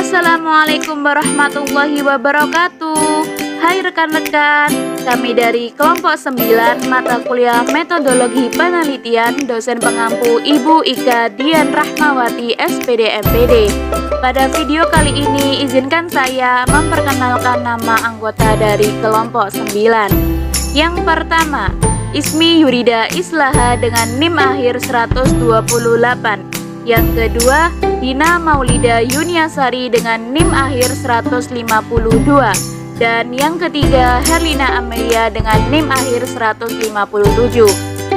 Assalamualaikum warahmatullahi wabarakatuh. Hai rekan-rekan, kami dari kelompok 9 mata kuliah Metodologi Penelitian, dosen pengampu Ibu Ika Dian Rahmawati SPD MPD. Pada video kali ini izinkan saya memperkenalkan nama anggota dari kelompok 9. Yang pertama, Ismi Yurida Islaha dengan NIM akhir 128. Yang kedua, Dina Maulida Yuniasari dengan NIM akhir 152. Dan yang ketiga, Herlina Amelia dengan NIM akhir 157.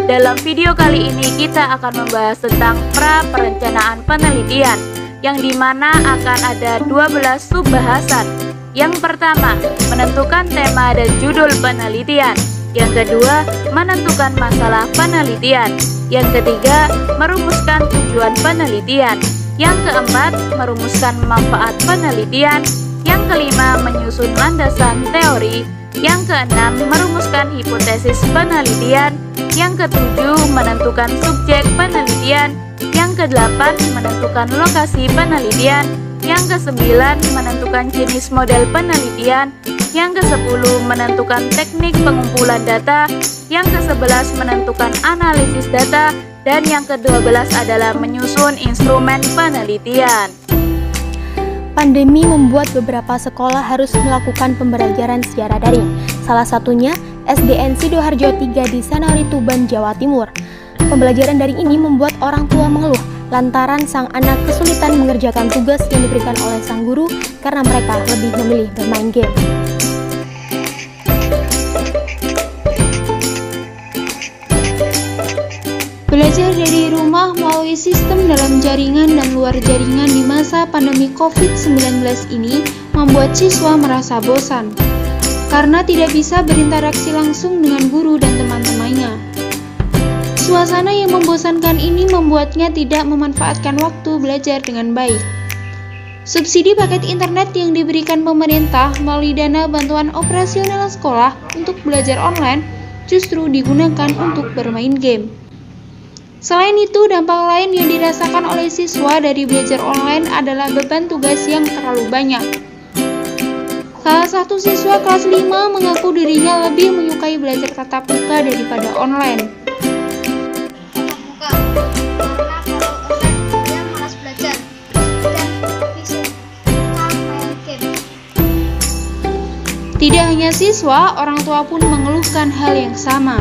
Dalam video kali ini kita akan membahas tentang pra-perencanaan penelitian, yang dimana akan ada 12 sub-bahasan. Yang pertama, menentukan tema dan judul penelitian. Yang kedua, menentukan masalah penelitian. Yang ketiga, merumuskan tujuan penelitian. Yang keempat, merumuskan manfaat penelitian. Yang kelima, menyusun landasan teori. Yang keenam, merumuskan hipotesis penelitian. Yang ketujuh, menentukan subjek penelitian. Yang kedelapan, menentukan lokasi penelitian. Yang kesembilan, menentukan jenis model penelitian. Yang ke-10, menentukan teknik pengumpulan data. Yang ke-11, menentukan analisis data. Dan yang ke-12 adalah menyusun instrumen penelitian. Pandemi membuat beberapa sekolah harus melakukan pembelajaran secara daring. Salah satunya SDN Sidoarjo 3 di Sanari Tuban, Jawa Timur. Pembelajaran daring ini membuat orang tua mengeluh lantaran sang anak kesulitan mengerjakan tugas yang diberikan oleh sang guru karena mereka lebih memilih bermain game. Belajar dari rumah melalui sistem dalam jaringan dan luar jaringan di masa pandemi COVID-19 ini membuat siswa merasa bosan karena tidak bisa berinteraksi langsung dengan guru dan teman-temannya. Suasana yang membosankan ini membuatnya tidak memanfaatkan waktu belajar dengan baik. Subsidi paket internet yang diberikan pemerintah melalui dana bantuan operasional sekolah untuk belajar online justru digunakan untuk bermain game. Selain itu, dampak lain yang dirasakan oleh siswa dari belajar online adalah beban tugas yang terlalu banyak. Salah satu siswa kelas 5 mengaku dirinya lebih menyukai belajar tatap muka daripada online. Tidak hanya siswa, orang tua pun mengeluhkan hal yang sama.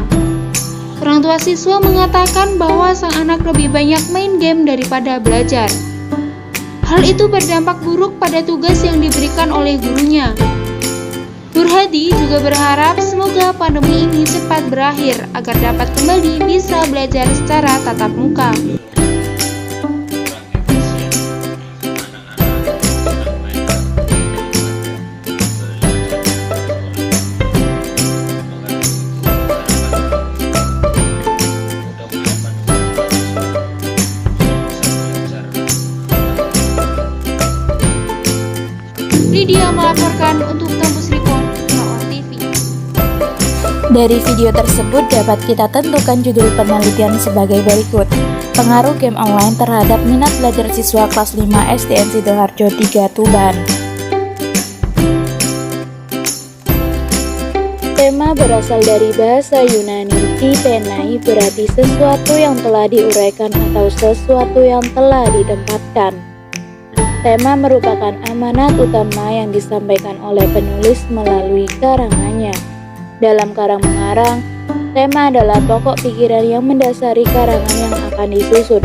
Orang tua siswa mengatakan bahwa sang anak lebih banyak main game daripada belajar. Hal itu berdampak buruk pada tugas yang diberikan oleh gurunya. Nur Hadi juga berharap semoga pandemi ini cepat berakhir agar dapat kembali bisa belajar secara tatap muka. Lydia melaporkan untuk Kampus Report TV. Dari video tersebut dapat kita tentukan judul penelitian sebagai berikut. Pengaruh game online terhadap minat belajar siswa kelas 5 SDN Sidoarjo 3 Tuban. Tema berasal dari bahasa Yunani, titenai berarti sesuatu yang telah diuraikan atau sesuatu yang telah ditempatkan. Tema merupakan amanat utama yang disampaikan oleh penulis melalui karangannya. Dalam karang mengarang, tema adalah pokok pikiran yang mendasari karangan yang akan disusun.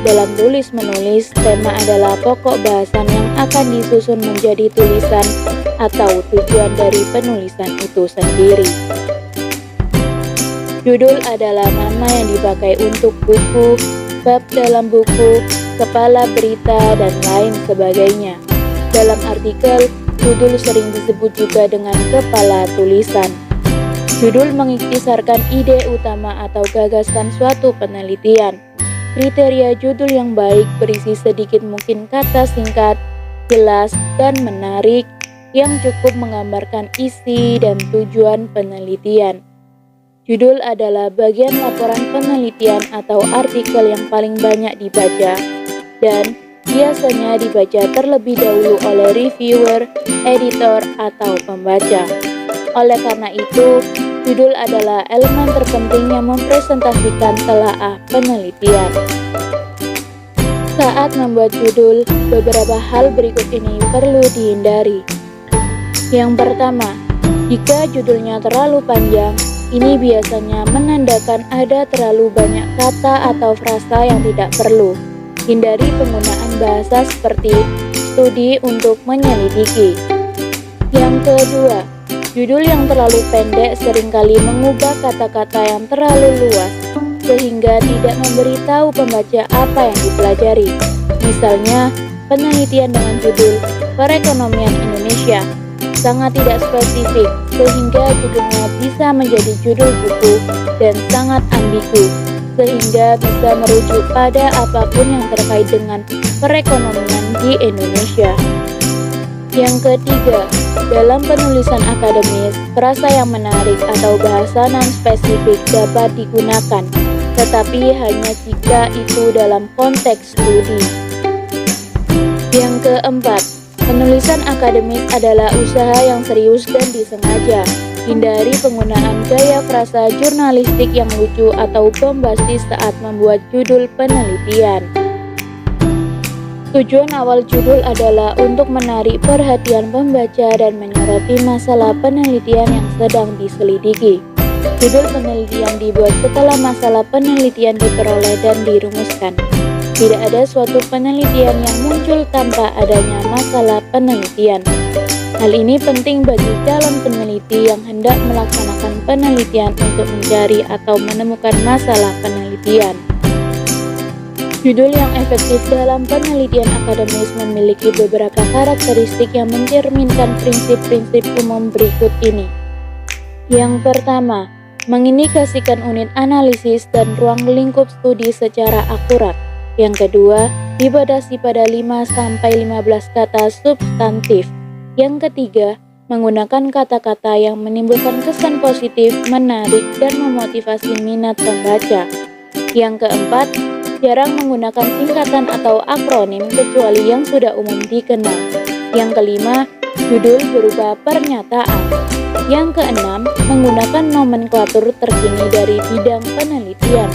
Dalam tulis menulis, tema adalah pokok bahasan yang akan disusun menjadi tulisan atau tujuan dari penulisan itu sendiri. Judul adalah nama yang dipakai untuk buku, bab dalam buku, kepala berita, dan lain sebagainya. Dalam artikel, judul sering disebut juga dengan kepala tulisan. Judul mengisarkan ide utama atau gagasan suatu penelitian. Kriteria judul yang baik berisi sedikit mungkin kata singkat, jelas, dan menarik yang cukup menggambarkan isi dan tujuan penelitian. Judul adalah bagian laporan penelitian atau artikel yang paling banyak dibaca, dan biasanya dibaca terlebih dahulu oleh reviewer, editor, atau pembaca. Oleh karena itu, judul adalah elemen terpenting yang mempresentasikan telaah penelitian. Saat membuat judul, beberapa hal berikut ini perlu dihindari. Yang pertama, jika judulnya terlalu panjang, ini biasanya menandakan ada terlalu banyak kata atau frasa yang tidak perlu. Hindari penggunaan bahasa seperti studi untuk menyelidiki. Yang kedua, judul yang terlalu pendek seringkali mengubah kata-kata yang terlalu luas, sehingga tidak memberitahu pembaca apa yang dipelajari. Misalnya, penelitian dengan judul Perekonomian Indonesia sangat tidak spesifik, sehingga judulnya bisa menjadi judul buku dan sangat ambigu, sehingga bisa merujuk pada apapun yang terkait dengan perekonomian di Indonesia. Yang ketiga, dalam penulisan akademis, frasa yang menarik atau bahasa non-spesifik dapat digunakan, tetapi hanya jika itu dalam konteks studi. Yang keempat, penulisan akademis adalah usaha yang serius dan disengaja. Hindari penggunaan gaya frasa jurnalistik yang lucu atau bombastis saat membuat judul penelitian. Tujuan awal judul adalah untuk menarik perhatian pembaca dan menyoroti masalah penelitian yang sedang diselidiki. Judul penelitian dibuat setelah masalah penelitian diperoleh dan dirumuskan. Tidak ada suatu penelitian yang muncul tanpa adanya masalah penelitian. Hal ini penting bagi calon peneliti yang hendak melaksanakan penelitian untuk mencari atau menemukan masalah penelitian. Judul yang efektif dalam penelitian akademis memiliki beberapa karakteristik yang mencerminkan prinsip-prinsip umum berikut ini. Yang pertama, mengindikasikan unit analisis dan ruang lingkup studi secara akurat. Yang kedua, dibatasi pada 5-15 kata substantif. Yang ketiga, menggunakan kata-kata yang menimbulkan kesan positif, menarik, dan memotivasi minat pembaca. Yang keempat, jarang menggunakan singkatan atau akronim kecuali yang sudah umum dikenal. Yang kelima, judul berupa pernyataan. Yang keenam, menggunakan nomenklatur terkini dari bidang penelitian.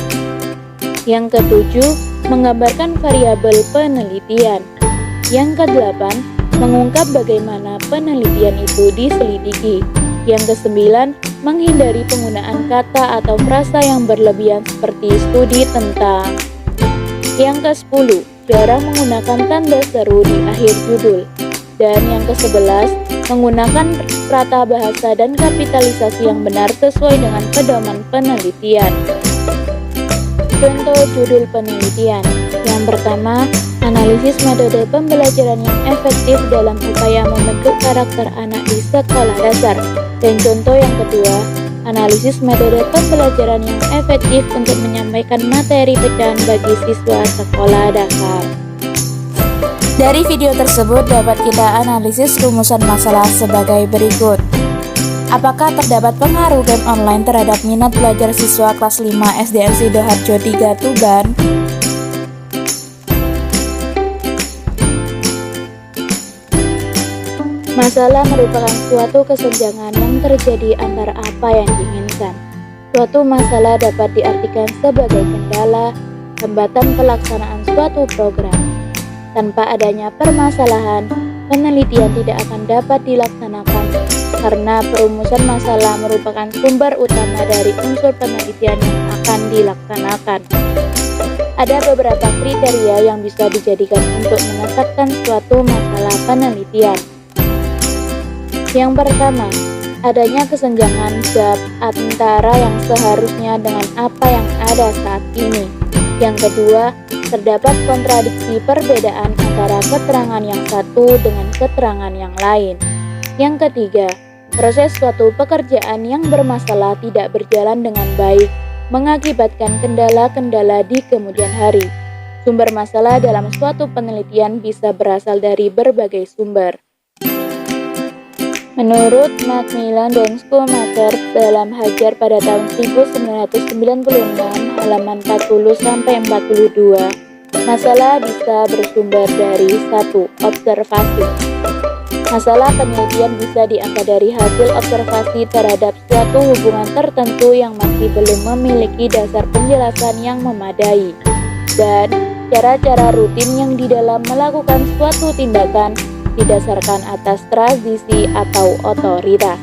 Yang ketujuh, menggambarkan variabel penelitian. Yang kedelapan, mengungkap bagaimana penelitian itu diselidiki. Yang kesembilan, menghindari penggunaan kata atau frasa yang berlebihan seperti studi tentang. Yang ke-10, jarang menggunakan tanda seru di akhir judul. Dan yang ke-11, menggunakan strata bahasa dan kapitalisasi yang benar sesuai dengan pedoman penelitian. Contoh judul penelitian. Yang pertama, analisis metode pembelajaran yang efektif dalam upaya membentuk karakter anak di sekolah dasar. Dan contoh yang kedua, analisis metode pembelajaran yang efektif untuk menyampaikan materi pecahan bagi siswa sekolah dasar. Dari video tersebut dapat kita analisis rumusan masalah sebagai berikut. Apakah terdapat pengaruh game online terhadap minat belajar siswa kelas 5 SDN Sidoarjo 3 Tuban? Masalah merupakan suatu kesenjangan yang terjadi antara apa yang diinginkan. Suatu masalah dapat diartikan sebagai kendala, hambatan pelaksanaan suatu program. Tanpa adanya permasalahan, penelitian tidak akan dapat dilaksanakan karena perumusan masalah merupakan sumber utama dari unsur penelitian yang akan dilaksanakan. Ada beberapa kriteria yang bisa dijadikan untuk menetapkan suatu masalah penelitian. Yang pertama, adanya kesenjangan gap antara yang seharusnya dengan apa yang ada saat ini. Yang kedua, terdapat kontradiksi perbedaan antara keterangan yang satu dengan keterangan yang lain. Yang ketiga, proses suatu pekerjaan yang bermasalah tidak berjalan dengan baik, mengakibatkan kendala-kendala di kemudian hari. Sumber masalah dalam suatu penelitian bisa berasal dari berbagai sumber. Menurut Macmillan dan Schoolmaker dalam Hajar pada tahun 1996 halaman 40-42, Masalah bisa bersumber dari satu, observasi. Masalah penelitian bisa diangkat dari hasil observasi terhadap suatu hubungan tertentu yang masih belum memiliki dasar penjelasan yang memadai, dan cara-cara rutin yang di dalam melakukan suatu tindakan didasarkan atas tradisi atau otoritas.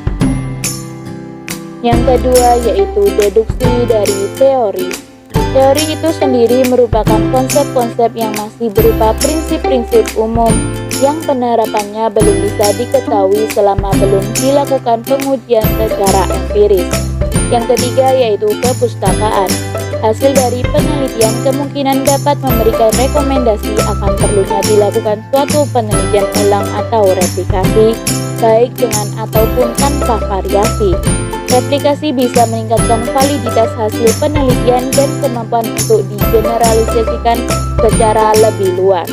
Yang kedua yaitu deduksi dari teori. Teori itu sendiri merupakan konsep-konsep yang masih berupa prinsip-prinsip umum yang penerapannya belum bisa diketahui selama belum dilakukan pengujian secara empiris. Yang ketiga yaitu kepustakaan. Hasil dari penelitian kemungkinan dapat memberikan rekomendasi akan perlunya dilakukan suatu penelitian ulang atau replikasi, baik dengan ataupun tanpa variasi. Replikasi bisa meningkatkan validitas hasil penelitian dan kemampuan untuk digeneralisasikan secara lebih luas.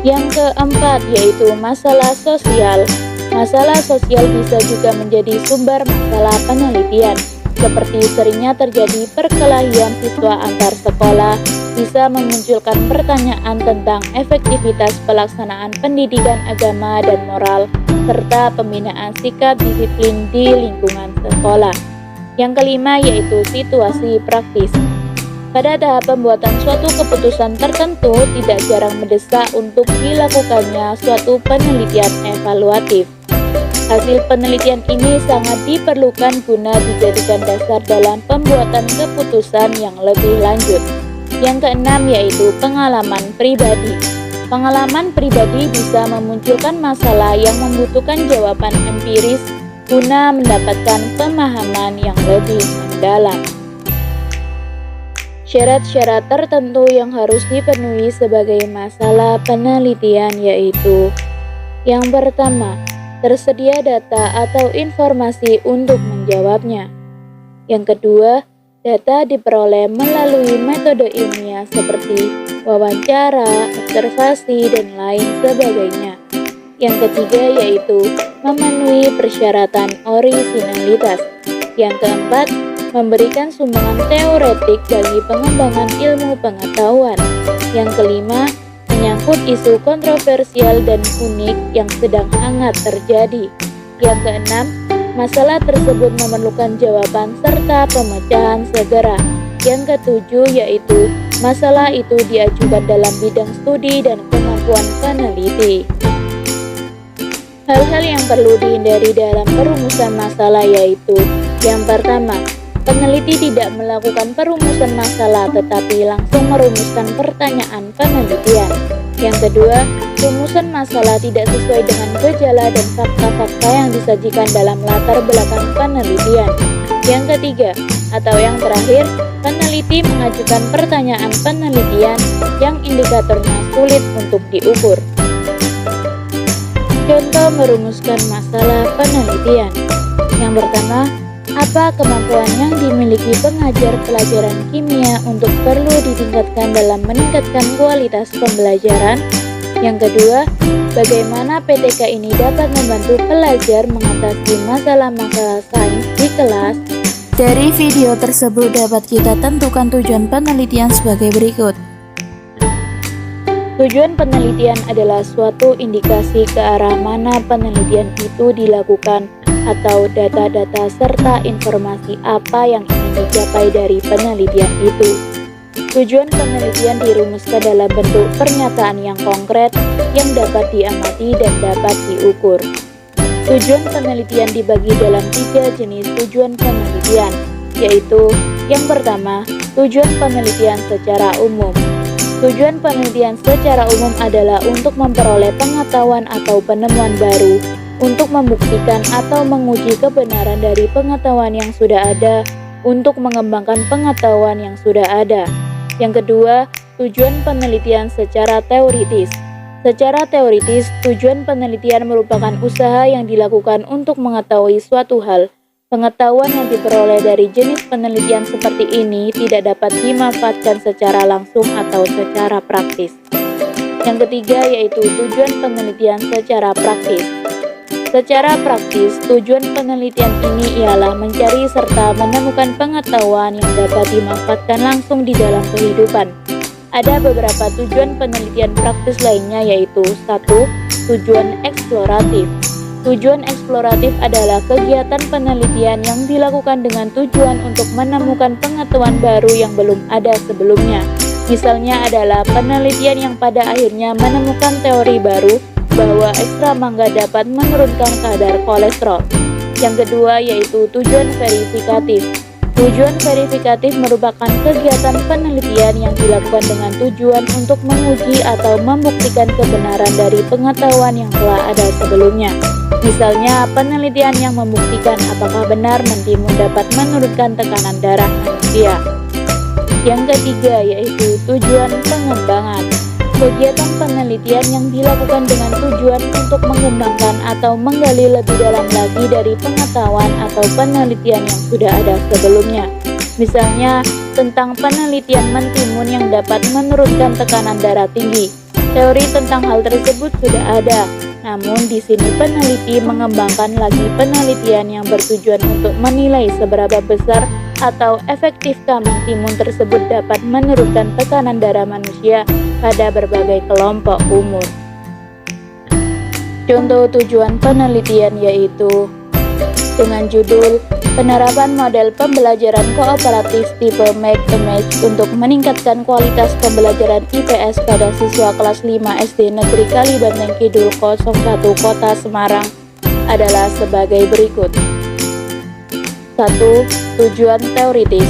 Yang keempat yaitu masalah sosial. Masalah sosial bisa juga menjadi sumber masalah penelitian, seperti seringnya terjadi perkelahian siswa antar sekolah, bisa memunculkan pertanyaan tentang efektivitas pelaksanaan pendidikan agama dan moral, serta pembinaan sikap disiplin di lingkungan sekolah. Yang kelima yaitu situasi praktis. Pada tahap pembuatan suatu keputusan tertentu, tidak jarang mendesak untuk dilakukannya suatu penelitian evaluatif. Hasil penelitian ini sangat diperlukan guna dijadikan dasar dalam pembuatan keputusan yang lebih lanjut. Yang keenam yaitu pengalaman pribadi. Pengalaman pribadi bisa memunculkan masalah yang membutuhkan jawaban empiris guna mendapatkan pemahaman yang lebih mendalam. Syarat-syarat tertentu yang harus dipenuhi sebagai masalah penelitian yaitu: yang pertama, tersedia data atau informasi untuk menjawabnya. Yang kedua, data diperoleh melalui metode ilmiah seperti wawancara, observasi, dan lain sebagainya. Yang ketiga yaitu memenuhi persyaratan orisinalitas. Yang keempat, memberikan sumbangan teoretik bagi pengembangan ilmu pengetahuan. Yang kelima, menyangkut isu kontroversial dan unik yang sedang hangat terjadi. Yang keenam, masalah tersebut memerlukan jawaban serta pemecahan segera. Yang ketujuh yaitu masalah itu diajukan dalam bidang studi dan kemampuan peneliti. Hal-hal yang perlu dihindari dalam perumusan masalah yaitu: yang pertama, peneliti tidak melakukan perumusan masalah tetapi langsung merumuskan pertanyaan penelitian. Yang kedua, rumusan masalah tidak sesuai dengan gejala dan fakta-fakta yang disajikan dalam latar belakang penelitian. Yang ketiga, atau yang terakhir, peneliti mengajukan pertanyaan penelitian yang indikatornya sulit untuk diukur. Contoh merumuskan masalah penelitian. Yang pertama, apa kemampuan yang dimiliki pengajar pelajaran kimia untuk perlu ditingkatkan dalam meningkatkan kualitas pembelajaran? Yang kedua, bagaimana PTK ini dapat membantu pelajar mengatasi masalah-masalah sains di kelas? Dari video tersebut dapat kita tentukan tujuan penelitian sebagai berikut. Tujuan penelitian adalah suatu indikasi ke arah mana penelitian itu dilakukan, atau data-data serta informasi apa yang ingin dicapai dari penelitian itu. Tujuan penelitian dirumuskan dalam bentuk pernyataan yang konkret yang dapat diamati dan dapat diukur. Tujuan penelitian dibagi dalam 3 jenis tujuan penelitian, yaitu: yang pertama, tujuan penelitian secara umum. Tujuan penelitian secara umum adalah untuk memperoleh pengetahuan atau penemuan baru, untuk membuktikan atau menguji kebenaran dari pengetahuan yang sudah ada, untuk mengembangkan pengetahuan yang sudah ada. Yang kedua, tujuan penelitian secara teoritis. Secara teoritis, tujuan penelitian merupakan usaha yang dilakukan untuk mengetahui suatu hal. Pengetahuan yang diperoleh dari jenis penelitian seperti ini tidak dapat dimanfaatkan secara langsung atau secara praktis. Yang ketiga yaitu tujuan penelitian secara praktis. Secara praktis, tujuan penelitian ini ialah mencari serta menemukan pengetahuan yang dapat dimanfaatkan langsung di dalam kehidupan. Ada beberapa tujuan penelitian praktis lainnya, yaitu 1. Tujuan eksploratif. Tujuan eksploratif adalah kegiatan penelitian yang dilakukan dengan tujuan untuk menemukan pengetahuan baru yang belum ada sebelumnya. Misalnya adalah penelitian yang pada akhirnya menemukan teori baru bahwa ekstra mangga dapat menurunkan kadar kolesterol. Yang kedua yaitu tujuan verifikatif. Tujuan verifikatif merupakan kegiatan penelitian yang dilakukan dengan tujuan untuk menguji atau membuktikan kebenaran dari pengetahuan yang telah ada sebelumnya. Misalnya, penelitian yang membuktikan apakah benar mentimun dapat menurunkan tekanan darah manusia. Yang ketiga yaitu tujuan pengembangan. Kegiatan penelitian yang dilakukan dengan tujuan untuk mengembangkan atau menggali lebih dalam lagi dari pengetahuan atau penelitian yang sudah ada sebelumnya. Misalnya, tentang penelitian mentimun yang dapat menurunkan tekanan darah tinggi. Teori tentang hal tersebut sudah ada, namun di sini peneliti mengembangkan lagi penelitian yang bertujuan untuk menilai seberapa besar atau efektifkah mentimun tersebut dapat menurunkan tekanan darah manusia pada berbagai kelompok umur. Contoh tujuan penelitian yaitu dengan judul Penerapan Model Pembelajaran Kooperatif Tipe Make a Match untuk meningkatkan kualitas pembelajaran IPS pada siswa kelas 5 SD Negeri Kalibanteng Kidul 01 Kota Semarang adalah sebagai berikut. 1. Tujuan teoritis.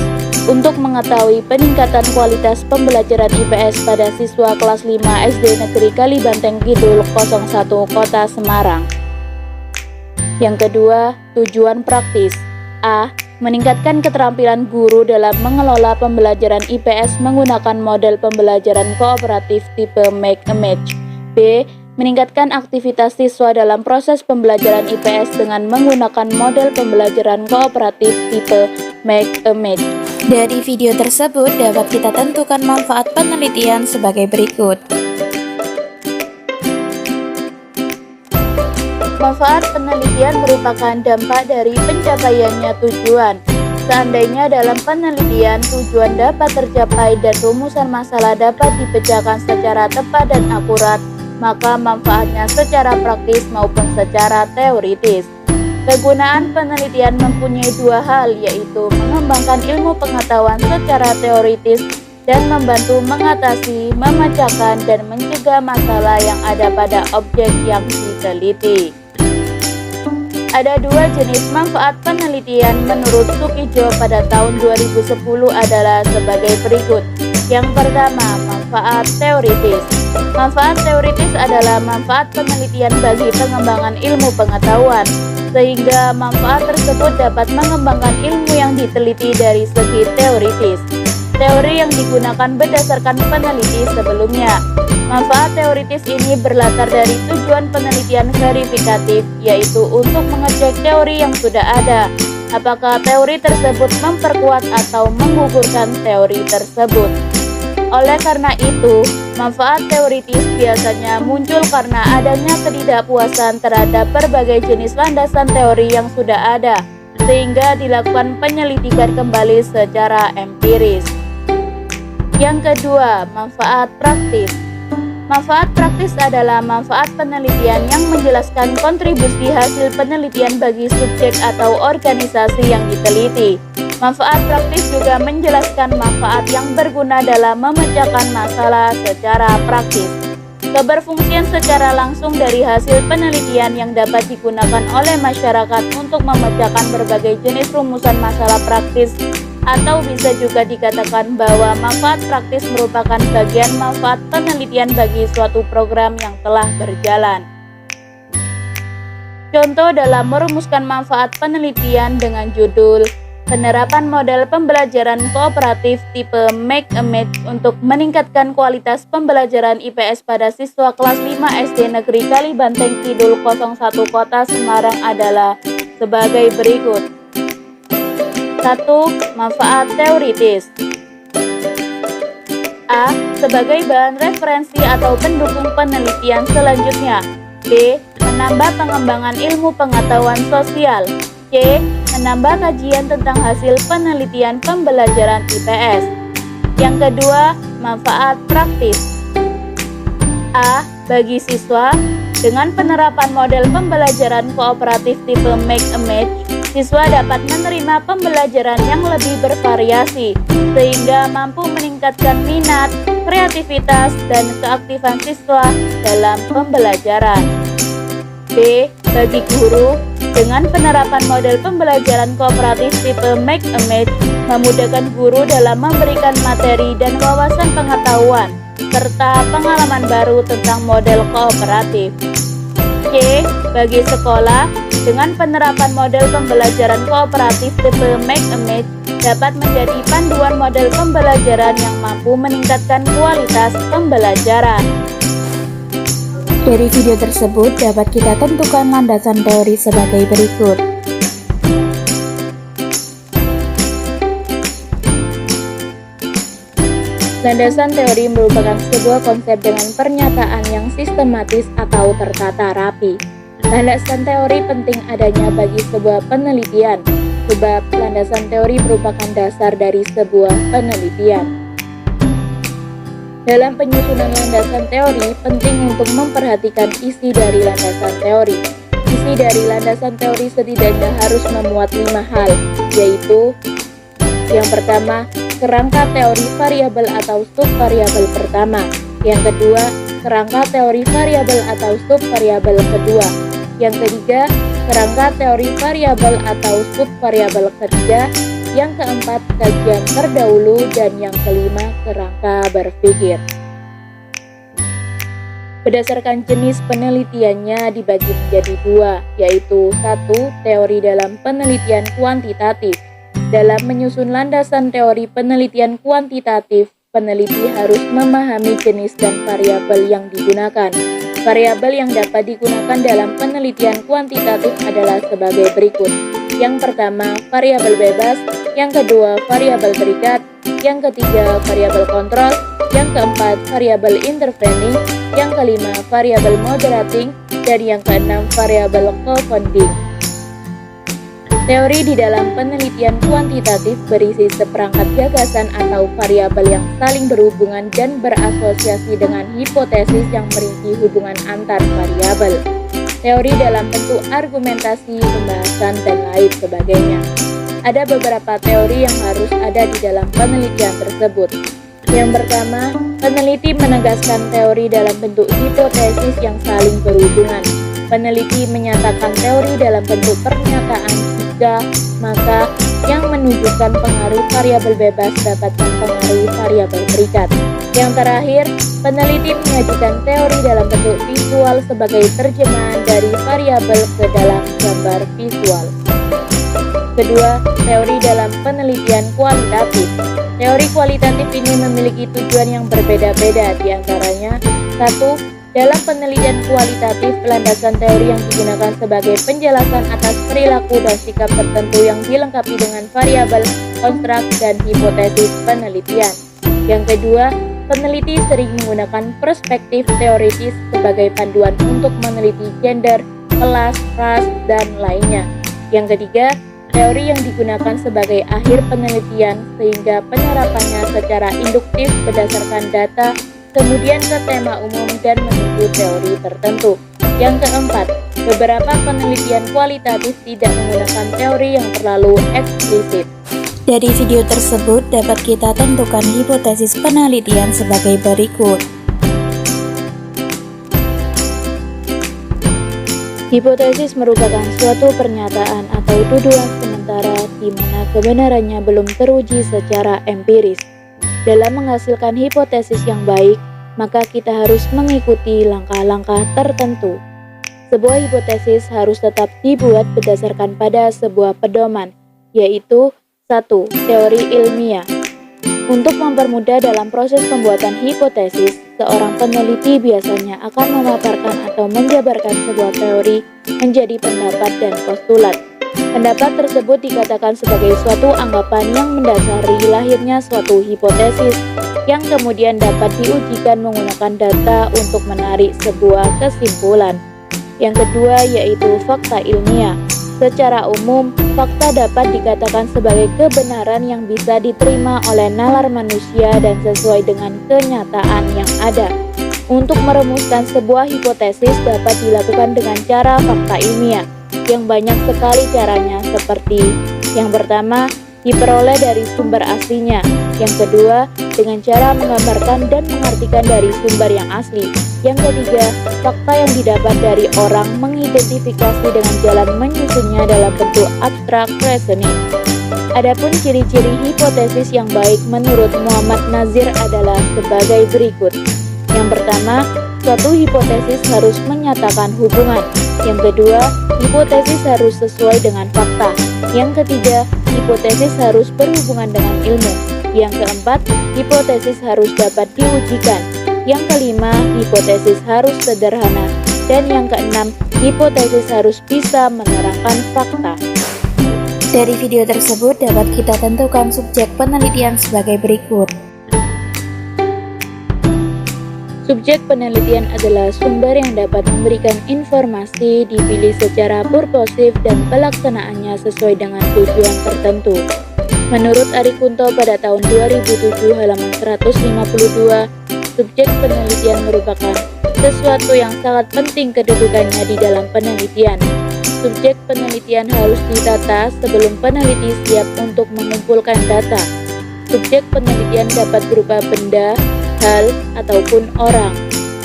Untuk mengetahui peningkatan kualitas pembelajaran IPS pada siswa kelas 5 SD Negeri Kalibanteng Kidul 01 Kota Semarang. Yang kedua, tujuan praktis. A. Meningkatkan keterampilan guru dalam mengelola pembelajaran IPS menggunakan model pembelajaran kooperatif tipe Make a Match. B. Meningkatkan aktivitas siswa dalam proses pembelajaran IPS dengan menggunakan model pembelajaran kooperatif tipe Make a Match. Dari video tersebut dapat kita tentukan manfaat penelitian sebagai berikut. Manfaat penelitian merupakan dampak dari pencapaiannya tujuan. Seandainya dalam penelitian tujuan dapat tercapai dan rumusan masalah dapat dipecahkan secara tepat dan akurat, maka manfaatnya secara praktis maupun secara teoritis. Kegunaan penelitian mempunyai dua hal, yaitu mengembangkan ilmu pengetahuan secara teoritis dan membantu mengatasi, memecahkan, dan mencegah masalah yang ada pada objek yang diteliti. Ada dua jenis manfaat penelitian menurut Sukijo pada tahun 2010 adalah sebagai berikut. Yang pertama, manfaat teoritis. Manfaat teoritis adalah manfaat penelitian bagi pengembangan ilmu pengetahuan, sehingga manfaat tersebut dapat mengembangkan ilmu yang diteliti dari segi teoritis. Teori yang digunakan berdasarkan peneliti sebelumnya. Manfaat teoritis ini berlatar dari tujuan penelitian verifikatif, yaitu untuk mengecek teori yang sudah ada, apakah teori tersebut memperkuat atau menggugurkan teori tersebut. Oleh karena itu, manfaat teoritis biasanya muncul karena adanya ketidakpuasan terhadap berbagai jenis landasan teori yang sudah ada, sehingga dilakukan penyelidikan kembali secara empiris. Yang kedua, manfaat praktis. Manfaat praktis adalah manfaat penelitian yang menjelaskan kontribusi hasil penelitian bagi subjek atau organisasi yang diteliti. Manfaat praktis juga menjelaskan manfaat yang berguna dalam memecahkan masalah secara praktis. Keberfungsian secara langsung dari hasil penelitian yang dapat digunakan oleh masyarakat untuk memecahkan berbagai jenis rumusan masalah praktis, atau bisa juga dikatakan bahwa manfaat praktis merupakan bagian manfaat penelitian bagi suatu program yang telah berjalan. Contoh dalam merumuskan manfaat penelitian dengan judul Penerapan Model Pembelajaran Kooperatif Tipe Make a Match untuk meningkatkan kualitas pembelajaran IPS pada siswa kelas 5 SD Negeri Kalibanteng Kidul 01 Kota Semarang adalah sebagai berikut. 1. Manfaat teoritis. A. Sebagai bahan referensi atau pendukung penelitian selanjutnya. B. Menambah pengembangan ilmu pengetahuan sosial. C. Menambah kajian tentang hasil penelitian pembelajaran IPS. Yang kedua, manfaat praktis. A. Bagi siswa, dengan penerapan model pembelajaran kooperatif tipe Make a Match, siswa dapat menerima pembelajaran yang lebih bervariasi, sehingga mampu meningkatkan minat, kreativitas, dan keaktifan siswa dalam pembelajaran. B. Bagi guru, dengan penerapan model pembelajaran kooperatif tipe Make a Match, memudahkan guru dalam memberikan materi dan wawasan pengetahuan, serta pengalaman baru tentang model kooperatif. C. Bagi sekolah, dengan penerapan model pembelajaran kooperatif tipe Make a Match, dapat menjadi panduan model pembelajaran yang mampu meningkatkan kualitas pembelajaran. Dari video tersebut dapat kita tentukan landasan teori sebagai berikut. Landasan teori merupakan sebuah konsep dengan pernyataan yang sistematis atau tertata rapi. Landasan teori penting adanya bagi sebuah penelitian, sebab landasan teori merupakan dasar dari sebuah penelitian. Dalam penyusunan landasan teori, penting untuk memperhatikan isi dari landasan teori. Isi dari landasan teori setidaknya harus memuat 5 hal, yaitu yang pertama, kerangka teori variabel atau subvariabel pertama. Yang kedua, kerangka teori variabel atau subvariabel kedua. Yang ketiga, kerangka teori variabel atau subvariabel ketiga. Yang keempat, kajian terdahulu. Dan yang kelima, kerangka berpikir. Berdasarkan jenis penelitiannya dibagi menjadi 2, yaitu 1. Teori dalam penelitian kuantitatif. Dalam menyusun landasan teori penelitian kuantitatif, peneliti harus memahami jenis dan variabel yang digunakan. Variabel yang dapat digunakan dalam penelitian kuantitatif adalah sebagai berikut. Yang pertama, variabel bebas. Yang kedua, variabel terikat. Yang ketiga, variabel kontrol. Yang keempat, variabel intervening. Yang kelima, variabel moderating. Dan yang keenam, variabel confounding. Teori di dalam penelitian kuantitatif berisi seperangkat gagasan atau variabel yang saling berhubungan dan berasosiasi dengan hipotesis yang merinci hubungan antar variabel. Teori dalam bentuk argumentasi, pembahasan, dan lain sebagainya. Ada beberapa teori yang harus ada di dalam penelitian tersebut. Yang pertama, peneliti menegaskan teori dalam bentuk hipotesis yang saling berhubungan. Peneliti menyatakan teori dalam bentuk pernyataan jika, maka, yang menunjukkan pengaruh variabel bebas dapat mempengaruhi variabel terikat. Yang terakhir, peneliti menyajikan teori dalam bentuk visual sebagai terjemahan dari variabel ke dalam gambar visual. Kedua, teori dalam penelitian kualitatif. Teori kualitatif ini memiliki tujuan yang berbeda-beda, di antaranya 1. Dalam penelitian kualitatif, landasan teori yang digunakan sebagai penjelasan atas perilaku dan sikap tertentu yang dilengkapi dengan variabel, konstruk, dan hipotesis penelitian. Yang kedua, peneliti sering menggunakan perspektif teoritis sebagai panduan untuk meneliti gender, kelas, ras, dan lainnya. Yang ketiga, teori yang digunakan sebagai akhir penelitian sehingga penerapannya secara induktif berdasarkan data, kemudian ke tema umum dan menuju teori tertentu. Yang keempat, beberapa penelitian kualitatif tidak menggunakan teori yang terlalu eksplisit. Dari video tersebut dapat kita tentukan hipotesis penelitian sebagai berikut. Hipotesis merupakan suatu pernyataan atau tuduhan sementara di mana kebenarannya belum teruji secara empiris. Dalam menghasilkan hipotesis yang baik, maka kita harus mengikuti langkah-langkah tertentu. Sebuah hipotesis harus tetap dibuat berdasarkan pada sebuah pedoman, yaitu 1. Teori ilmiah. Untuk mempermudah dalam proses pembuatan hipotesis, seorang peneliti biasanya akan memaparkan atau menjabarkan sebuah teori menjadi pendapat dan postulat. Pendapat tersebut dikatakan sebagai suatu anggapan yang mendasari lahirnya suatu hipotesis yang kemudian dapat diujikan menggunakan data untuk menarik sebuah kesimpulan. Yang kedua yaitu fakta ilmiah. Secara umum, fakta dapat dikatakan sebagai kebenaran yang bisa diterima oleh nalar manusia dan sesuai dengan kenyataan yang ada. Untuk merumuskan sebuah hipotesis dapat dilakukan dengan cara fakta ilmiah, yang banyak sekali caranya, seperti yang pertama, diperoleh dari sumber aslinya. Yang kedua, dengan cara menggambarkan dan mengartikan dari sumber yang asli. Yang ketiga, fakta yang didapat dari orang mengidentifikasi dengan jalan menyusunnya dalam bentuk abstrak reasoning. Adapun ciri-ciri hipotesis yang baik menurut Muhammad Nazir adalah sebagai berikut. Yang pertama, suatu hipotesis harus menyatakan hubungan. Yang kedua, hipotesis harus sesuai dengan fakta. Yang ketiga, hipotesis harus berhubungan dengan ilmu. Yang keempat, hipotesis harus dapat diujikan. Yang kelima, hipotesis harus sederhana. Dan yang keenam, hipotesis harus bisa menerangkan fakta. Dari video tersebut dapat kita tentukan subjek penelitian sebagai berikut. Subjek penelitian adalah sumber yang dapat memberikan informasi, dipilih secara purposif dan pelaksanaannya sesuai dengan tujuan tertentu. Menurut Ari Kunto pada tahun 2007 halaman 152, subjek penelitian merupakan sesuatu yang sangat penting kedudukannya di dalam penelitian. Subjek penelitian harus ditata sebelum peneliti siap untuk mengumpulkan data. Subjek penelitian dapat berupa benda, hal, ataupun orang.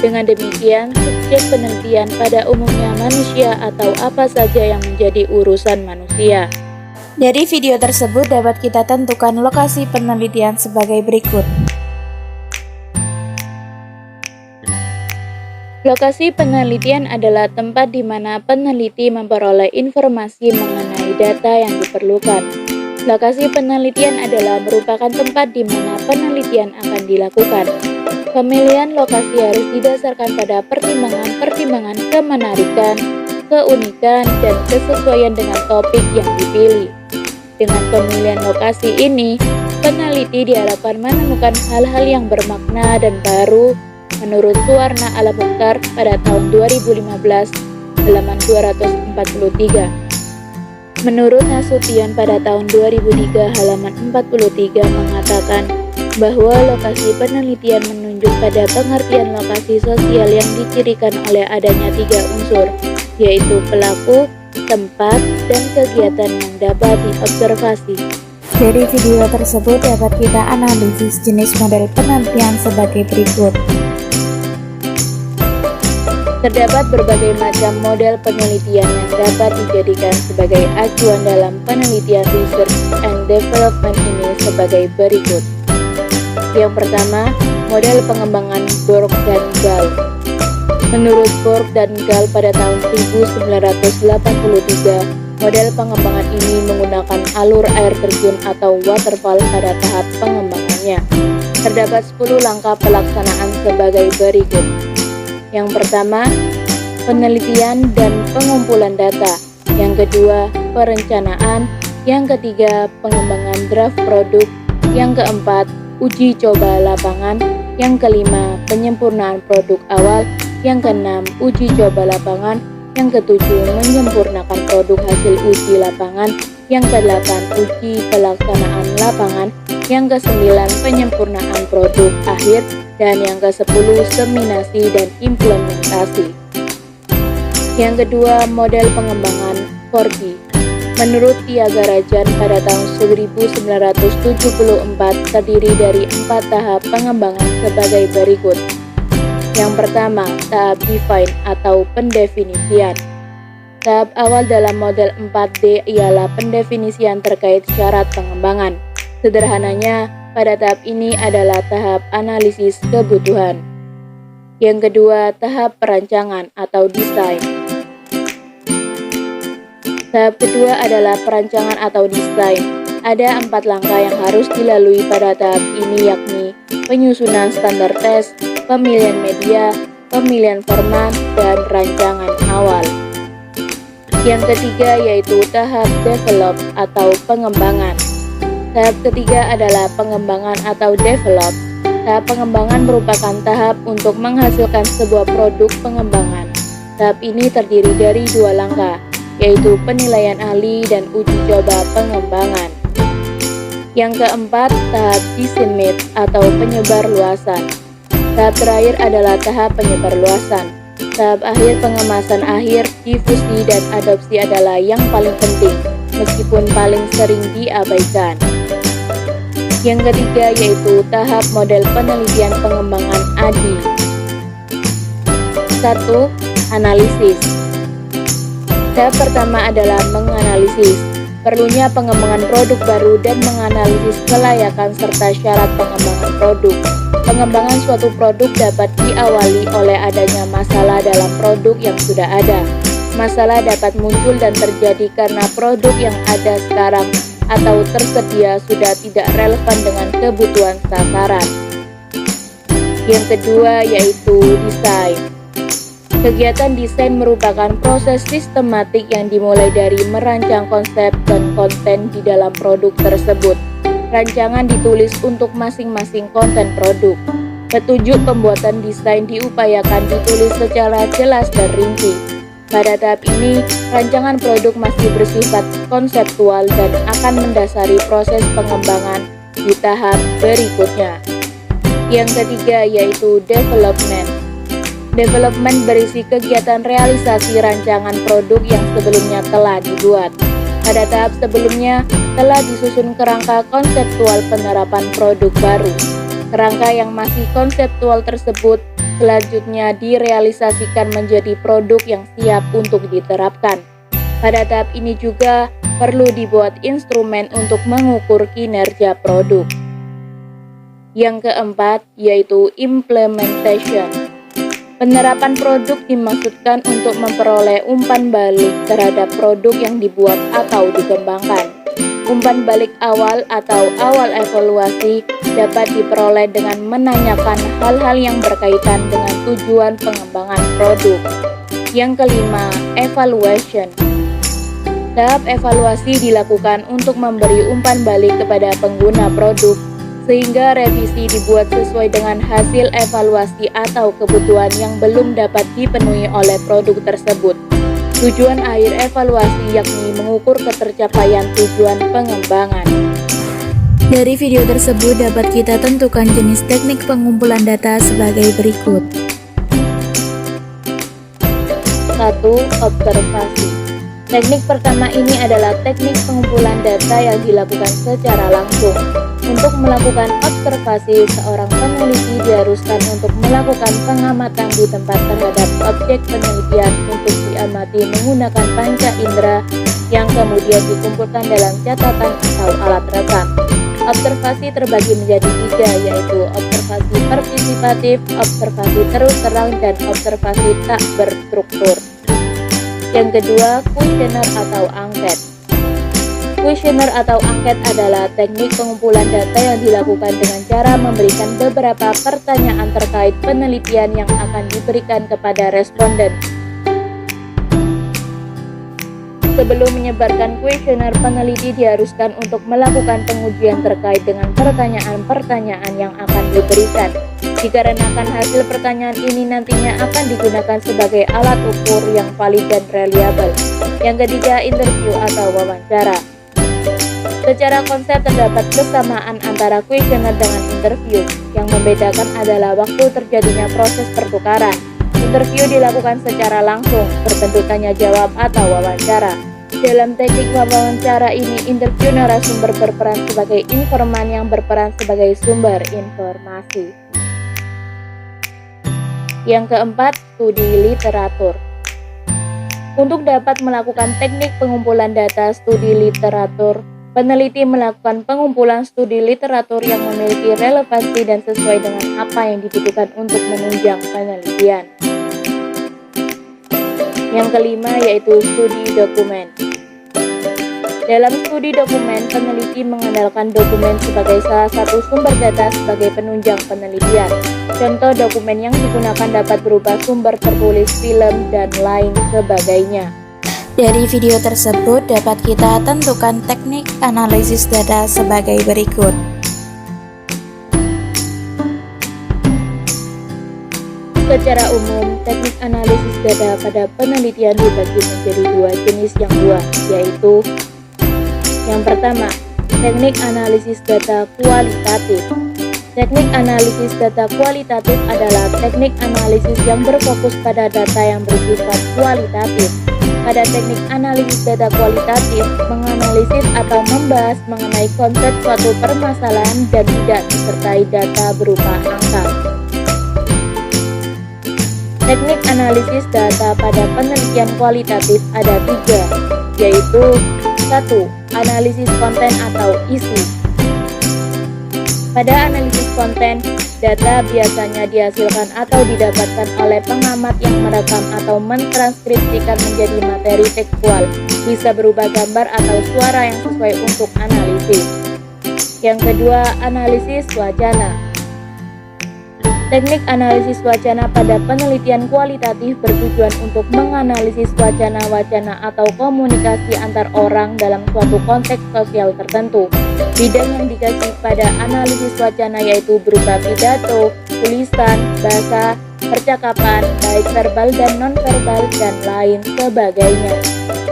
Dengan demikian, subjek penelitian pada umumnya manusia atau apa saja yang menjadi urusan manusia. Dari video tersebut dapat kita tentukan lokasi penelitian sebagai berikut. Lokasi penelitian adalah tempat di mana peneliti memperoleh informasi mengenai data yang diperlukan. Lokasi penelitian adalah merupakan tempat di mana penelitian akan dilakukan. Pemilihan lokasi harus didasarkan pada pertimbangan-pertimbangan kemenarikan, keunikan, dan kesesuaian dengan topik yang dipilih. Dengan pemilihan lokasi ini, peneliti diharapkan menemukan hal-hal yang bermakna dan baru. Menurut Suwarna Alamukhtar pada tahun 2015, halaman 243. Menurut Nasution pada tahun 2003, halaman 43 mengatakan bahwa lokasi penelitian menunjuk pada pengertian lokasi sosial yang dicirikan oleh adanya 3 unsur, yaitu pelaku, tempat, dan kegiatan yang dapat diobservasi. Dari video tersebut dapat kita analisis jenis model penelitian sebagai berikut. Terdapat berbagai macam model penelitian yang dapat dijadikan sebagai acuan dalam penelitian research and development ini sebagai berikut. Yang pertama, model pengembangan Borg dan Gall. Menurut Borg dan Gall pada tahun 1983, model pengembangan ini menggunakan alur air terjun atau waterfall pada tahap pengembangannya. Terdapat 10 langkah pelaksanaan sebagai berikut. Yang pertama, penelitian dan pengumpulan data. Yang kedua, perencanaan. Yang ketiga, pengembangan draft produk. Yang keempat, uji coba lapangan. Yang kelima, penyempurnaan produk awal. Yang keenam, uji coba lapangan. Yang ketujuh, menyempurnakan produk hasil uji lapangan. Yang kedelapan, uji pelaksanaan lapangan. Yang kesembilan, penyempurnaan produk akhir. Dan yang ke-10, seminasi dan implementasi. Yang kedua, model pengembangan 4D. Menurut Tiaga Rajan pada tahun 1974 terdiri dari 4 tahap pengembangan sebagai berikut. Yang pertama, tahap define atau pendefinisian. Tahap awal dalam model 4D ialah pendefinisian terkait syarat pengembangan. Sederhananya, pada tahap ini adalah tahap analisis kebutuhan. Yang kedua, tahap perancangan atau desain. Tahap kedua adalah perancangan atau desain. Ada 4 langkah yang harus dilalui pada tahap ini, yakni penyusunan standar tes, pemilihan media, pemilihan format, dan rancangan awal. Yang ketiga yaitu tahap develop atau pengembangan. Tahap ketiga adalah pengembangan atau develop. Tahap pengembangan merupakan tahap untuk menghasilkan sebuah produk pengembangan. Tahap ini terdiri dari 2 langkah, yaitu penilaian ahli dan uji coba pengembangan. Yang keempat, tahap disseminate atau penyebar luasan. Tahap terakhir adalah tahap penyebar luasan. Tahap akhir pengemasan akhir, difusi dan adopsi adalah yang paling penting, meskipun paling sering diabaikan. Yang ketiga yaitu tahap model penelitian pengembangan ADI. 1. Analisis. Tahap pertama adalah menganalisis perlunya pengembangan produk baru dan menganalisis kelayakan serta syarat pengembangan produk. Pengembangan suatu produk dapat diawali oleh adanya masalah dalam produk yang sudah ada. Masalah dapat muncul dan terjadi karena produk yang ada sekarang atau tersedia sudah tidak relevan dengan kebutuhan sasaran. Yang kedua yaitu desain. Kegiatan desain merupakan proses sistematik yang dimulai dari merancang konsep dan konten di dalam produk tersebut. Rancangan ditulis untuk masing-masing konten produk. Petunjuk pembuatan desain diupayakan ditulis secara jelas dan rinci. Pada tahap ini, rancangan produk masih bersifat konseptual dan akan mendasari proses pengembangan di tahap berikutnya. Yang ketiga yaitu development. Development berisi kegiatan realisasi rancangan produk yang sebelumnya telah dibuat. Pada tahap sebelumnya, telah disusun kerangka konseptual penerapan produk baru. Kerangka yang masih konseptual tersebut selanjutnya direalisasikan menjadi produk yang siap untuk diterapkan. Pada tahap ini juga perlu dibuat instrumen untuk mengukur kinerja produk. Yang keempat yaitu implementation. Penerapan produk dimaksudkan untuk memperoleh umpan balik terhadap produk yang dibuat atau dikembangkan. Umpan balik awal atau awal evaluasi dapat diperoleh dengan menanyakan hal-hal yang berkaitan dengan tujuan pengembangan produk. Yang kelima, evaluation. Tahap evaluasi dilakukan untuk memberi umpan balik kepada pengguna produk, sehingga revisi dibuat sesuai dengan hasil evaluasi atau kebutuhan yang belum dapat dipenuhi oleh produk tersebut. Tujuan akhir evaluasi yakni mengukur ketercapaian tujuan pengembangan. Dari video tersebut dapat kita tentukan jenis teknik pengumpulan data sebagai berikut. 1. Observasi. Teknik pertama ini adalah teknik pengumpulan data yang dilakukan secara langsung. Untuk melakukan observasi, seorang peneliti diharuskan untuk melakukan pengamatan di tempat terhadap objek penelitian untuk diamati menggunakan panca indera yang kemudian dikumpulkan dalam catatan atau alat rekam. Observasi terbagi menjadi 3, yaitu observasi partisipatif, observasi terus terang, dan observasi tak berstruktur. Yang kedua, kuesioner atau angket. Kuesioner atau angket adalah teknik pengumpulan data yang dilakukan dengan cara memberikan beberapa pertanyaan terkait penelitian yang akan diberikan kepada responden. Sebelum menyebarkan kuesioner, peneliti diharuskan untuk melakukan pengujian terkait dengan pertanyaan-pertanyaan yang akan diberikan. Dikarenakan hasil pertanyaan ini nantinya akan digunakan sebagai alat ukur yang valid dan reliable. Yang ketiga, interview atau wawancara. Secara konsep terdapat kesamaan antara kuesioner dengan interview. Yang membedakan adalah waktu terjadinya proses pertukaran. Interview dilakukan secara langsung, berbentuk tanya jawab atau wawancara. Dalam teknik wawancara ini, interview narasumber berperan sebagai informan yang berperan sebagai sumber informasi. Yang keempat, studi literatur. Untuk dapat melakukan teknik pengumpulan data studi literatur, peneliti melakukan pengumpulan studi literatur yang memiliki relevansi dan sesuai dengan apa yang dibutuhkan untuk menunjang penelitian. Yang kelima yaitu studi dokumen. Dalam studi dokumen, peneliti mengandalkan dokumen sebagai salah satu sumber data sebagai penunjang penelitian. Contoh dokumen yang digunakan dapat berupa sumber tertulis, film, dan lain sebagainya. Dari video tersebut dapat kita tentukan teknik analisis data sebagai berikut. Secara umum, teknik analisis data pada penelitian dibagi menjadi dua jenis yang luas, yaitu yang pertama, teknik analisis data kualitatif. Teknik analisis data kualitatif adalah teknik analisis yang berfokus pada data yang bersifat kualitatif. Pada teknik analisis data kualitatif, menganalisis atau membahas mengenai konsep suatu permasalahan dan tidak disertai data berupa angka. Teknik analisis data pada penelitian kualitatif ada tiga, yaitu 1. Analisis konten atau isi. Pada analisis konten, data biasanya dihasilkan atau didapatkan oleh pengamat yang merekam atau mentranskripsikan menjadi materi tekstual, bisa berupa gambar atau suara yang sesuai untuk analisis. Yang kedua, analisis wacana. Teknik analisis wacana pada penelitian kualitatif bertujuan untuk menganalisis wacana-wacana atau komunikasi antar orang dalam suatu konteks sosial tertentu. Bidang yang dikaji pada analisis wacana yaitu berupa pidato, tulisan, bahasa, percakapan, baik verbal dan non-verbal, dan lain sebagainya.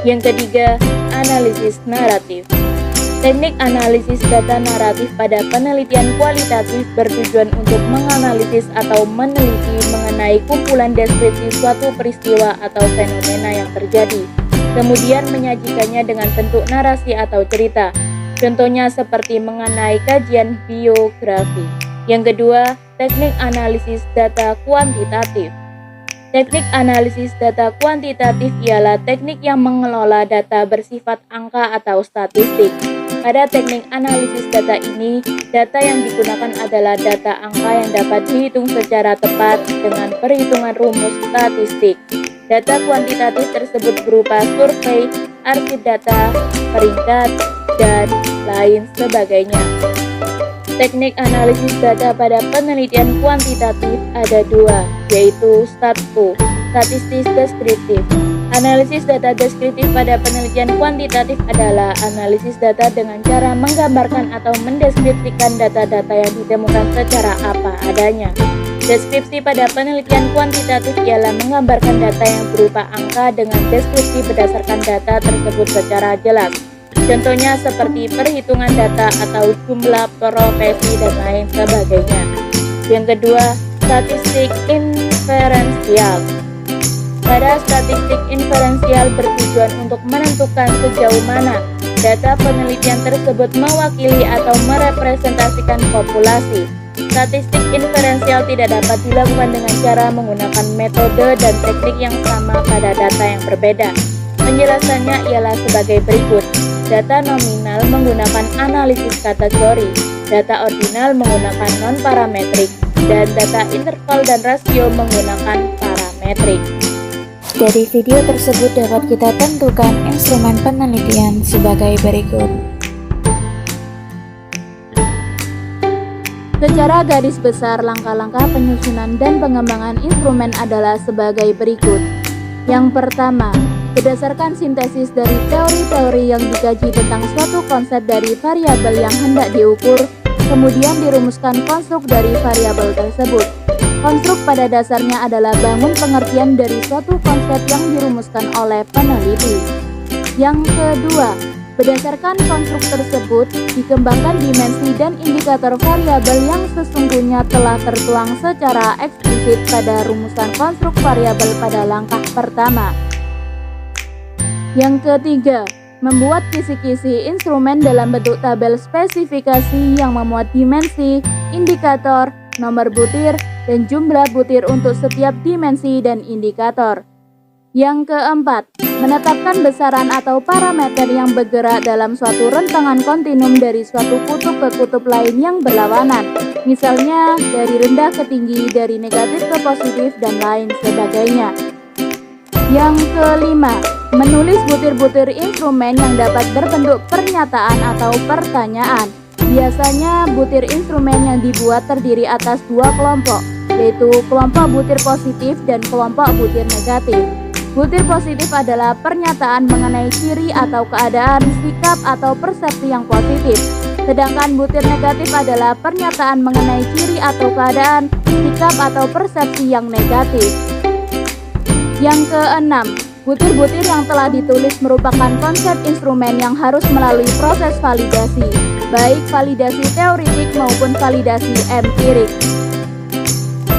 Yang ketiga, analisis naratif. Teknik analisis data naratif pada penelitian kualitatif bertujuan untuk menganalisis atau meneliti mengenai kumpulan deskripsi suatu peristiwa atau fenomena yang terjadi, kemudian menyajikannya dengan bentuk narasi atau cerita. Contohnya seperti mengenai kajian biografi. Yang kedua, teknik analisis data kuantitatif. Teknik analisis data kuantitatif ialah teknik yang mengelola data bersifat angka atau statistik. Pada teknik analisis data ini, data yang digunakan adalah data angka yang dapat dihitung secara tepat dengan perhitungan rumus statistik. Data kuantitatif tersebut berupa survei, arsip data, peringkat, dan lain sebagainya. Teknik analisis data pada penelitian kuantitatif ada dua, yaitu StatQ, statistik deskriptif. Analisis data deskriptif pada penelitian kuantitatif adalah analisis data dengan cara menggambarkan atau mendeskripsikan data-data yang ditemukan secara apa adanya. Deskripsi pada penelitian kuantitatif ialah menggambarkan data yang berupa angka dengan deskripsi berdasarkan data tersebut secara jelas. Contohnya seperti perhitungan data atau jumlah profesi dan lain sebagainya. Yang kedua, statistik inferensial. Pada statistik inferensial bertujuan untuk menentukan sejauh mana data penelitian tersebut mewakili atau merepresentasikan populasi. Statistik inferensial tidak dapat dilakukan dengan cara menggunakan metode dan teknik yang sama pada data yang berbeda. Penjelasannya ialah sebagai berikut. Data nominal menggunakan analisis kategori, data ordinal menggunakan non-parametrik, dan data interval dan rasio menggunakan parametrik. Dari video tersebut dapat kita tentukan instrumen penelitian sebagai berikut. Secara garis besar, langkah-langkah penyusunan dan pengembangan instrumen adalah sebagai berikut. Yang pertama, berdasarkan sintesis dari teori-teori yang dikaji tentang suatu konsep dari variabel yang hendak diukur, kemudian dirumuskan konstruk dari variabel tersebut. Konstruk pada dasarnya adalah bangun pengertian dari suatu konsep yang dirumuskan oleh peneliti. Yang kedua, berdasarkan konstruk tersebut, dikembangkan dimensi dan indikator variabel yang sesungguhnya telah tertuang secara eksplisit pada rumusan konstruk variabel pada langkah pertama. Yang ketiga, membuat kisi-kisi instrumen dalam bentuk tabel spesifikasi yang memuat dimensi, indikator, nomor butir, dan jumlah butir untuk setiap dimensi dan indikator. Yang keempat, menetapkan besaran atau parameter yang bergerak dalam suatu rentangan kontinum dari suatu kutub ke kutub lain yang berlawanan, misalnya dari rendah ke tinggi, dari negatif ke positif, dan lain sebagainya. Yang kelima, menulis butir-butir instrumen yang dapat berbentuk pernyataan atau pertanyaan. Biasanya butir instrumen yang dibuat terdiri atas dua kelompok, yaitu kelompok butir positif dan kelompok butir negatif. Butir positif adalah pernyataan mengenai ciri atau keadaan, sikap atau persepsi yang positif. Sedangkan butir negatif adalah pernyataan mengenai ciri atau keadaan, sikap atau persepsi yang negatif. Yang keenam, butir-butir yang telah ditulis merupakan konsep instrumen yang harus melalui proses validasi, baik validasi teoretik maupun validasi empirik.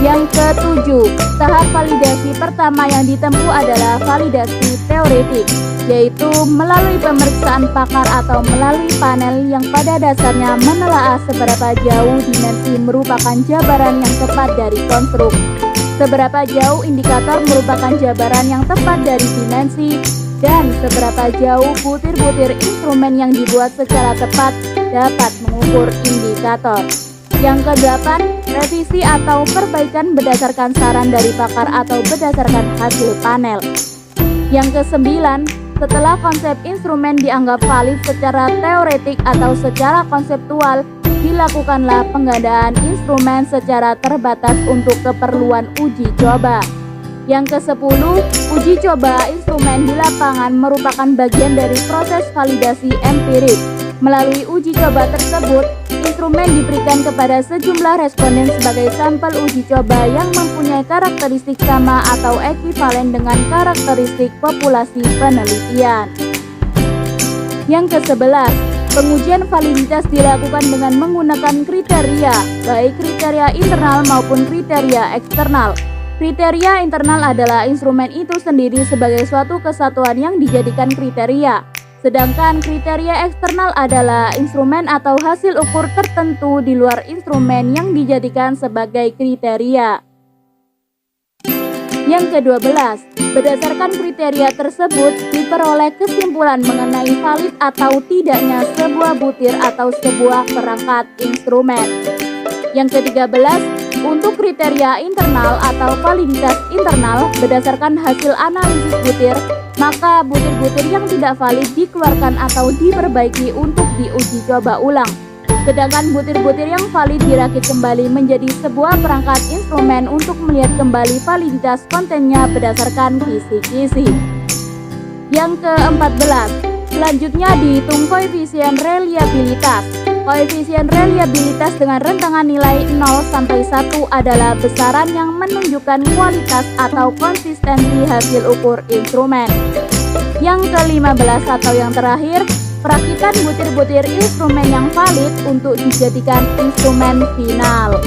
Yang ketujuh, tahap validasi pertama yang ditempuh adalah validasi teoretik, yaitu melalui pemeriksaan pakar atau melalui panel yang pada dasarnya menelaah seberapa jauh dimensi merupakan jabaran yang tepat dari konstruk, seberapa jauh indikator merupakan jabaran yang tepat dari dimensi, dan seberapa jauh butir-butir instrumen yang dibuat secara tepat dapat mengukur indikator. Yang kedelapan, revisi atau perbaikan berdasarkan saran dari pakar atau berdasarkan hasil panel. Yang kesembilan, setelah konsep instrumen dianggap valid secara teoretik atau secara konseptual, dilakukanlah penggandaan instrumen secara terbatas untuk keperluan uji coba. Yang ke-10, uji coba instrumen di lapangan merupakan bagian dari proses validasi empirik. Melalui uji coba tersebut, instrumen diberikan kepada sejumlah responden sebagai sampel uji coba yang mempunyai karakteristik sama atau ekivalen dengan karakteristik populasi penelitian. Yang ke-11, pengujian validitas dilakukan dengan menggunakan kriteria, baik kriteria internal maupun kriteria eksternal. Kriteria internal adalah instrumen itu sendiri sebagai suatu kesatuan yang dijadikan kriteria. Sedangkan kriteria eksternal adalah instrumen atau hasil ukur tertentu di luar instrumen yang dijadikan sebagai kriteria. Yang ke-12, berdasarkan kriteria tersebut diperoleh kesimpulan mengenai valid atau tidaknya sebuah butir atau sebuah perangkat instrumen. Yang ke-13, untuk kriteria internal atau validitas internal berdasarkan hasil analisis butir, maka butir-butir yang tidak valid dikeluarkan atau diperbaiki untuk diuji coba ulang. Sedangkan butir-butir yang valid dirakit kembali menjadi sebuah perangkat instrumen untuk melihat kembali validitas kontennya berdasarkan kisi-kisi. Yang ke-14, selanjutnya dihitung koefisien reliabilitas. Koefisien reliabilitas dengan rentangan nilai 0 sampai 1 adalah besaran yang menunjukkan kualitas atau konsistensi hasil ukur instrumen. Yang ke-15 atau yang terakhir, perakitan butir-butir instrumen yang valid untuk dijadikan instrumen final.